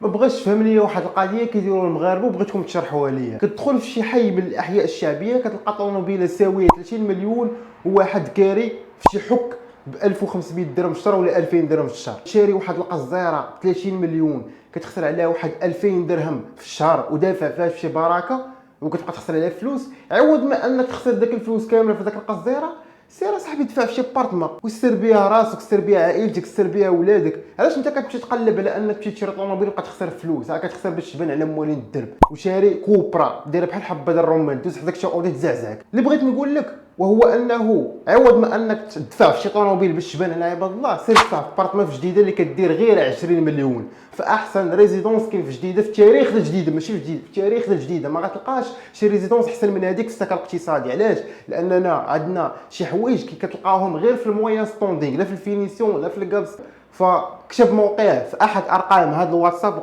ما بغاش تفهم ليا واحد القضيه كيديروها المغاربه وبغيتكم تشرحوها ليا. كتدخل في شي حي من الاحياء الشعبيه كتلقى طوموبيله ساويه 30 مليون وواحد كاري في شي حك ب 1500 درهم في الشهر ولا 2000 درهم في الشهر. شاري واحد القزيره 30 مليون كتخسر عليها واحد 2000 درهم في الشهر ودافع فيها في شي براكه وكتبقى تخسر عليها فلوس. عوض ما انك تخسر داك الفلوس كامله في داك القزيره، سير اصاحبي دفع في شي بارتما وسير بيها راسك، سير بيها عائلتك، سير بيها ولادك. علاش انت كتمشي تقلب على انك تمشي تشري طوموبيل وبقى تخسر فلوس؟ كتخسر باش تبان على موالين الدرب. وشاري كوبرا دايره بحال حبه ديال الرمان دوز حداك شي اودي تزعزعك. اللي بغيت نقول لك وهو انه عوض ما انك تدفع في شي طوموبيل باش تبان على عباد الله، سير دفع في بارتما في جديده اللي كدير غير 20 مليون في احسن ريزيدونس كاين في جديده، في تاريخ الجديده، ماشي في جديد، في تاريخ الجديده. ما غتلقاش شي ريزيدونس احسن من هذيك في السكن الاقتصادي. علاش؟ لاننا عندنا شي حوايج كتلقاهم غير في المويان ستوندينغ، لا في الفينيسيون لا في الكابس. فكتب موقع في احد ارقام هذا الواتساب